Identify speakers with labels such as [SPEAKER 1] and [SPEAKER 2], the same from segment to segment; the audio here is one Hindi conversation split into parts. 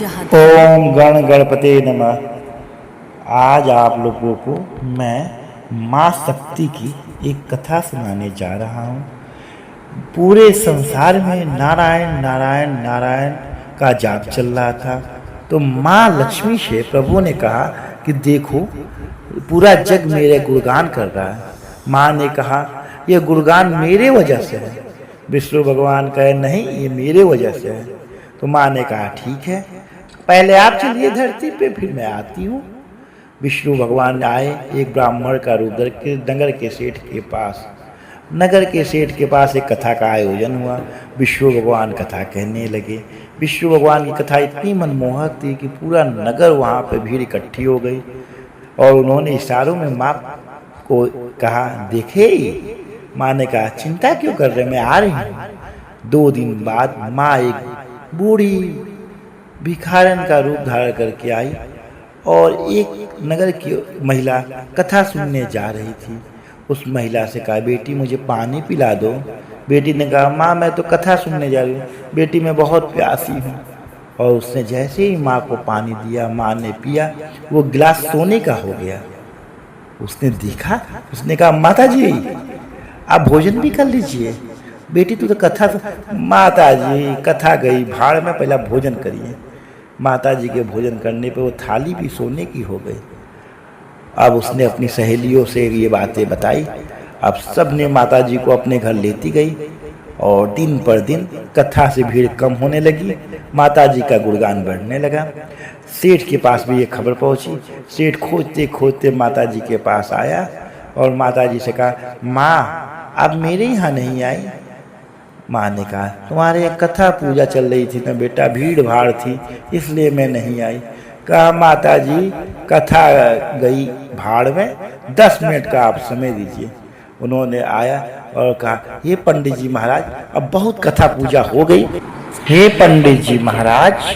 [SPEAKER 1] जहाँ
[SPEAKER 2] ओम गण गणपते नमः। आज आप लोगों को मैं माँ शक्ति की एक कथा सुनाने जा रहा हूँ। पूरे संसार में नारायण नारायण नारायण का जाप चल रहा था, तो माँ लक्ष्मी से प्रभु ने कहा कि देखो, पूरा जग मेरे गुणगान कर रहा है। माँ ने कहा यह गुणगान मेरे वजह से है। विष्णु भगवान कहे नहीं, ये मेरे वजह से है। तो माँ ने कहा ठीक है, पहले आप चलिए धरती पे, फिर मैं आती हूँ। विष्णु भगवान आए एक ब्राह्मण का रूप धर के नगर के सेठ के पास। नगर के सेठ के पास एक कथा का आयोजन हुआ। विष्णु भगवान कथा कहने लगे। विष्णु भगवान की कथा इतनी मनमोहक थी कि पूरा नगर वहाँ पे भीड़ इकट्ठी हो गई, और उन्होंने इशारों में माँ को कहा देखे। माँ ने कहा चिंता क्यों कर रहे, मैं आ रही हूँ। 2 दिन बाद माँ एक बूढ़ी भिखारन का रूप धारण करके आई, और एक नगर की महिला कथा सुनने जा रही थी। उस महिला से कहा बेटी मुझे पानी पिला दो। बेटी ने कहा माँ मैं तो कथा सुनने जा रही हूँ, बेटी मैं बहुत प्यासी हूँ। और उसने जैसे ही माँ को पानी दिया, माँ ने पिया, वो गिलास सोने का हो गया। उसने देखा, उसने कहा माता जी आप भोजन भी कर लीजिए। बेटी तू तो कथा। माता जी कथा गई भाड़ में, पहला भोजन करिए। माता जी के भोजन करने पे वो थाली भी सोने की हो गई। अब उसने अपनी सहेलियों से ये बातें बताई। अब सब ने माता जी को अपने घर लेती गई, और दिन पर दिन कथा से भीड़ कम होने लगी, माता जी का गुणगान बढ़ने लगा। सेठ के पास भी ये खबर पहुंची। सेठ खोजते खोजते माता जी के पास आया, और माता जी से कहा माँ आप मेरे यहाँ नहीं आई। माँ ने कहा तुम्हारे यहाँ कथा पूजा चल रही थी ना बेटा, भीड़ भाड़ थी इसलिए मैं नहीं आई। कहा माता जी कथा गई भाड़ में, 10 मिनट का आप समय दीजिए। उन्होंने आया और कहा हे पंडित जी महाराज अब बहुत कथा पूजा हो गई। हे पंडित जी महाराज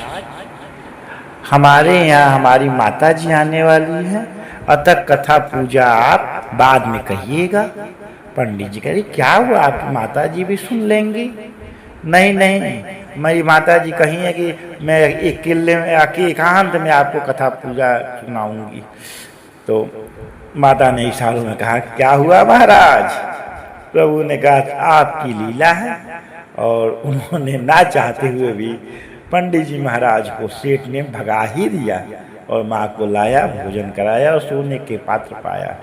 [SPEAKER 2] हमारे यहाँ हमारी माता जी आने वाली है, अतः कथा पूजा आप बाद में कहिएगा। पंडित जी कह रहे क्या हुआ, आपकी माता जी भी सुन लेंगी। नहीं नहीं, मेरी माता जी कही है कि मैं एक किले में आके एकांत में आपको कथा पूजा सुनाऊंगी। तो माता ने इशारों में कहा क्या हुआ महाराज। प्रभु ने कहा आपकी लीला है। और उन्होंने ना चाहते हुए भी पंडित जी महाराज को सेठ ने भगा ही दिया, और माँ को लाया, भोजन कराया और सोने के पात्र पाया।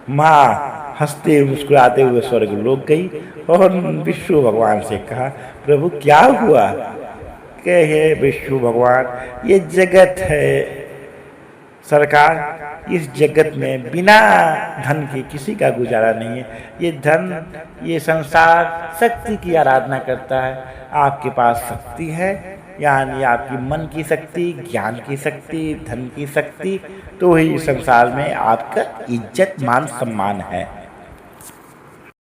[SPEAKER 2] माँ हंसते मुस्कुराते हुए स्वर्ग लोक गई, और विष्णु भगवान से कहा प्रभु क्या हुआ। कहे विष्णु भगवान ये जगत है सरकार, इस जगत में बिना धन के किसी का गुजारा नहीं है। ये धन, ये संसार शक्ति की आराधना करता है। आपके पास शक्ति है, यानी आपकी मन की शक्ति, ज्ञान की शक्ति, धन की शक्ति, तो ही संसार में आपका इज्जत मान सम्मान है।